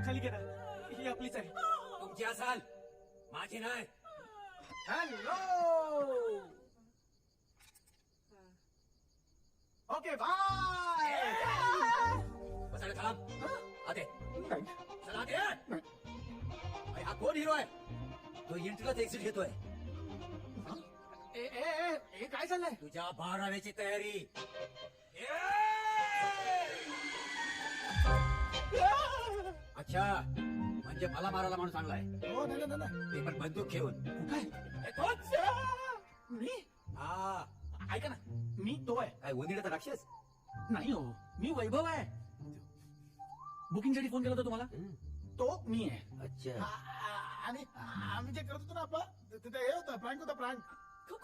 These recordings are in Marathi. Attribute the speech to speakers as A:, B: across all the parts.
A: खाली घे ना, ही आपलीच आहे.
B: तुमची असाल, माझी नाही.
A: हॅलो. Okay bye.
B: बसायला थांब. आते
A: नाही.
B: चला आते. अरे हा कोण हिरो आहे? तो एंट्रीलाच एक्सिट घेतोय.
A: ए ए ए, ए काय चाललंय?
B: तुझ्या 12वीची तयारी. अच्छा, म्हणजे मला मारायला माणूस आणलाय.
A: हो नाही नाही नाही.
B: ते पण बंदूक घेऊन.
A: काय?
B: ए, तोच.
A: मी?
B: हा,
A: ऐका ना, मी तो आहे.
B: काय उंदीडाचा राक्षस?
A: नाही हो, मी वैभव आहे. बुकिंगसाठी फोन केला होता तुम्हाला? तो मी आहे.
B: अच्छा.
A: आणि आम्ही जे करत होतो ना आपलं तिथे हे होतं, प्रँक होता, प्रँक.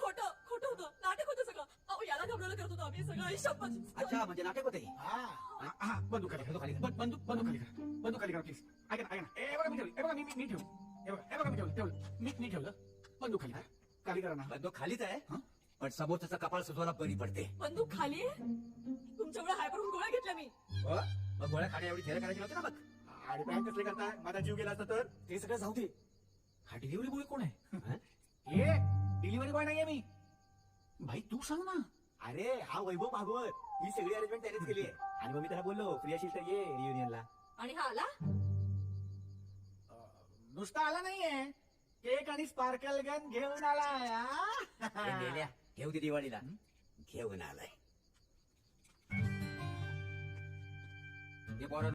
C: खोटं खोटं होतं, नाटक होतं सगळं. अहो याला घाबरवलं करत होतो आम्ही सगळं. शपथ.
B: अच्छा, म्हणजे नाटक होते.
A: हा, बंदूक खाली बंदूक खाली बंदूक खाली करा, बंदूक खाली करा प्लीज. ऐका ना, ऐका ना. ए बघा मी ठेवलं, ए बघा मी ठेवलं. हे बघा मी ठेवलं, मी ठेवलं. बंदूक खाली करा, खाली करा ना.
B: बंदूक खालीच आहे, पण समोरचा कपाळ सुचवायला बरी पडते.
C: बंदूक खाली आहे? तुमच्याकडे हायपरून गोळ्या घेतल्या मी.
B: मग गोळ्या खाण्या एवढी थेर करायची नव्हती ना मग.
A: आणि प्रँक कसले करताय? माझा जीव गेला असता तर? ते सगळं जाऊ दे. हा डिलिव्हरी बॉय कोण आहे? हे डिलिव्हरी बॉय नाहीये मी. भाई तू सांग ना.
D: अरे हा वैभव भागवत, ही सगळी अरेंजमेंट त्यानेच केली आहे. आणि मग मी त्याला बोललो फ्री असेल तर ये रियुनियनला.
C: आणि हा आला?
A: नुसता आला नाहीये, केक आणि स्पार्कल गन घेऊन आला.
B: घेऊ दे दिवाळीला. घेऊन आलाय. हे पोरं